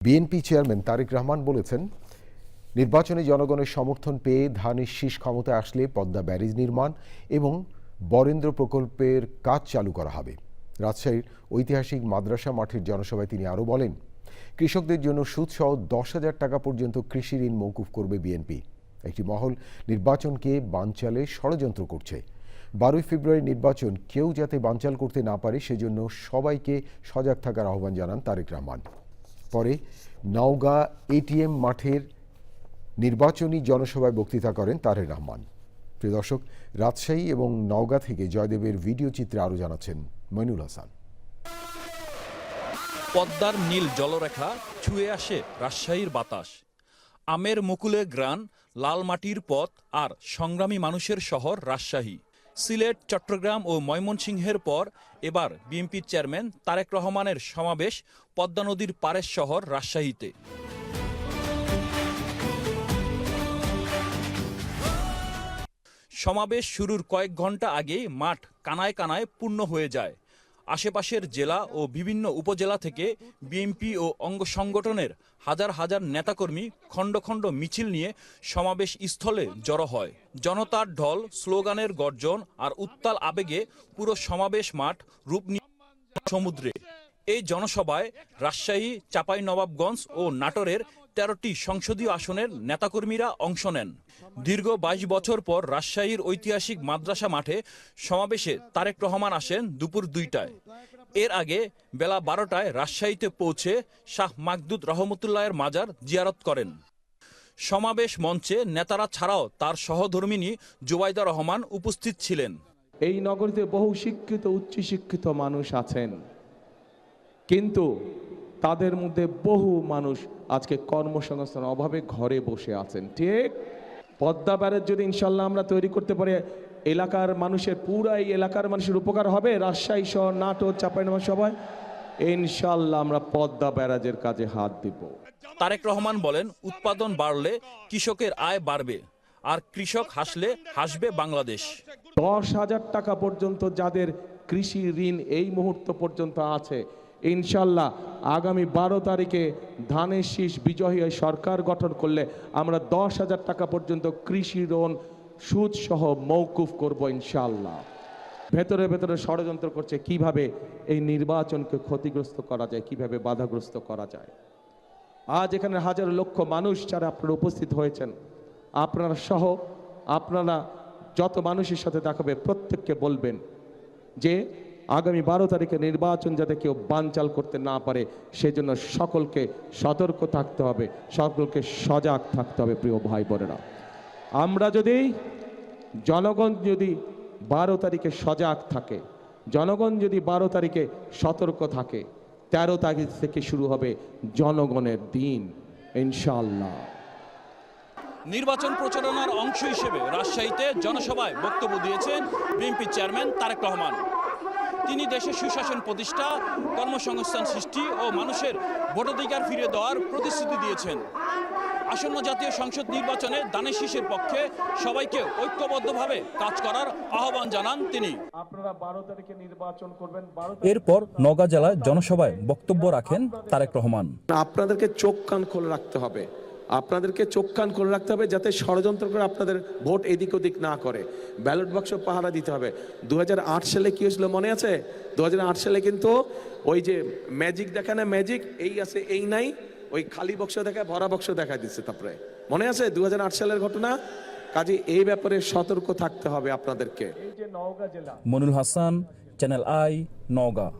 BNP chairman Tarique Rahman বলেছেন, নির্বাচনে জনগণের সমর্থন পেয়ে ধানের শীষ ক্ষমতায় আসলে পদ্মা ব্যারেজ নির্মাণ এবং বরেন্দ্র প্রকল্পের কাজ চালু করা হবে। রাজশাহীর ঐতিহাসিক মাদ্রাসা মাঠের জনসভায় তিনি আরও বলেন, কৃষকদের জন্য সুদসহ 10,000 টাকা পর্যন্ত কৃষি ঋণ মওকুফ করবে বিএনপি। একটি মহল নির্বাচনকে বানচালে ষড়যন্ত্র করছে। 12 ফেব্রুয়ারি নির্বাচন কেউ যাতে বানচাল করতে না পারে সেজন্য সবাইকে সজাগ থাকার আহ্বান জানান তারেক রহমান। পরে নওগাঁ এটিএম মাঠের নির্বাচনী জনসভায় বক্তৃতা করেন তারেক রহমান। প্রিয় দর্শক, রাজশাহী এবং নওগাঁ থেকে জয়দেবের ভিডিও চিত্রে আরও জানাচ্ছেন মইনুল হাসান। পদ্মার নীল জলরেখা ছুঁয়ে আসে রাজশাহীর বাতাস। আমের মুকুলে গ্রান, লাল মাটির পথ আর সংগ্রামী মানুষের শহর রাজশাহী। সিলেট, চট্টগ্রাম ও ময়মনসিংহের পর এবার বিএনপির চেয়ারম্যান তারেক রহমানের সমাবেশ পদ্মা নদীর পারের শহর রাজশাহীতে। সমাবেশ শুরুর কয়েক ঘন্টা আগেই মাঠ কানায় কানায় পূর্ণ হয়ে যায়। আশেপাশের জেলা ও বিভিন্ন উপজেলা থেকে বিএনপি ও অঙ্গ সংগঠনের হাজার হাজার নেতাকর্মী খণ্ড খণ্ড মিছিল নিয়ে সমাবেশ স্থলে জড়ো হয়। জনতার ঢল, স্লোগানের গর্জন আর উত্তাল আবেগে পুরো সমাবেশ মাঠ রূপ নিয়ে সমুদ্রে। এই জনসভায় রাজশাহী, চাঁপাইনবাবগঞ্জ ও নাটোরের 13টি সংসদীয় আসনের নেতাকর্মীরা অংশ নেন। দীর্ঘ 22 বছর পর রাজশাহীর ঐতিহাসিক মাদ্রাসা মাঠে সমাবেশে তারেক রহমান আসেন দুপুর 2টায়। এর আগে বেলা 12টায় রাজশাহীতে পৌঁছে শাহ মাকদুদ রহমতুল্লাহের মাজার জিয়ারত করেন। সমাবেশ মঞ্চে নেতারা ছাড়াও তার সহধর্মিণী জুবাইদা রহমান উপস্থিত ছিলেন। এই নগরীতে বহু শিক্ষিত, উচ্চশিক্ষিত মানুষ আছেন, কিন্তু তাদের মধ্যে বহু মানুষ আজকে কর্মসংস্থানের অভাবে ঘরে বসে আছেন। ঠিক, পদ্মা ব্যারেজ যদি ইনশাল্লাহ আমরা তৈরি করতে পারি, এলাকার মানুষের, পুরাই এলাকার মানুষের উপকার হবে। রাজশাহী শহর, নাটোর, চাঁপাইনবাবগঞ্জ সবাই ইনশাল্লাহ আমরা পদ্মা ব্যারেজের কাজে হাত দিব। তারেক রহমান বলেন, উৎপাদন বাড়লে কৃষকের আয় বাড়বে, আর কৃষক হাসলে হাসবে বাংলাদেশ। 10,000 টাকা পর্যন্ত যাদের কৃষি ঋণ এই মুহূর্ত পর্যন্ত আছে, ইনশাল্লাহ আগামী 12 তারিখে ধানের শীষ বিজয়ী সরকার গঠন করলে আমরা 10,000 টাকা পর্যন্ত কৃষি ঋণ সুদ সহ মওকুফ করব ইনশাল্লাহ। ভেতরে ভেতরে ষড়যন্ত্র করছে কিভাবে এই নির্বাচনকে ক্ষতিগ্রস্ত করা যায়, কিভাবে বাধাগ্রস্ত করা যায়। আজ এখানে হাজার লক্ষ মানুষ যারা আপনারা উপস্থিত হয়েছেন, আপনারা সহ আপনারা যত মানুষের সাথে দেখাবে প্রত্যেককে বলবেন যে আগামী 12 তারিখে নির্বাচন যাতে কেউ বানচাল করতে না পারে সেজন্য সকলকে সতর্ক থাকতে হবে, সকলকে সজাগ থাকতে হবে। প্রিয় ভাই বোনেরা, আমরা যদি জনগণ যদি 12 তারিখে সজাগ থাকে, জনগণ যদি 12 তারিখে সতর্ক থাকে, 13 তারিখ থেকে শুরু হবে জনগণের দিন ইনশাআল্লাহ। নির্বাচন প্রচারণার অংশ হিসেবে রাজশাহীতে জনসভায় বক্তব্য দিয়েছেন বিএনপি চেয়ারম্যান তারেক রহমান। তিনি দেশের সুশাসন প্রতিষ্ঠা, কর্মসংস্থান সৃষ্টি ও মানুষের ভোটাধিকার ফিরিয়ে দেওয়ার প্রতিশ্রুতি দিয়েছেন। আসন্ন জাতীয় সংসদ নির্বাচনে ধানের শীষের পক্ষে সবাইকে ঐক্যবদ্ধভাবে কাজ করার আহ্বান জানান তিনি। আপনারা 12 তারিখে নির্বাচন করবেন। এরপর নওগাঁ জেলায় জনসভায় বক্তব্য রাখেন তারেক রহমান। আপনাদেরকে চোখ কান খোলা রাখতে হবে, আপনাদেরকে চোখ কান খোলা রাখতে হবে যাতে ষড়যন্ত্র করে আপনাদের ভোট এদিক ওদিক না করে। ব্যালট বাক্স পাহারা দিতে হবে। 2008 সালে কি হয়েছিল মনে আছে? 2008 সালে কিন্তু ওই যে ম্যাজিক দেখা না, ম্যাজিক এই আছে এই নাই, ওই খালি বক্স দেখায় ভরা বক্স দেখা দিচ্ছে। তারপরে মনে আছে 2008 সালের ঘটনা? কাজে এই ব্যাপারে সতর্ক থাকতে হবে আপনাদেরকে। Moinul Hasan, channel I, Naogaon.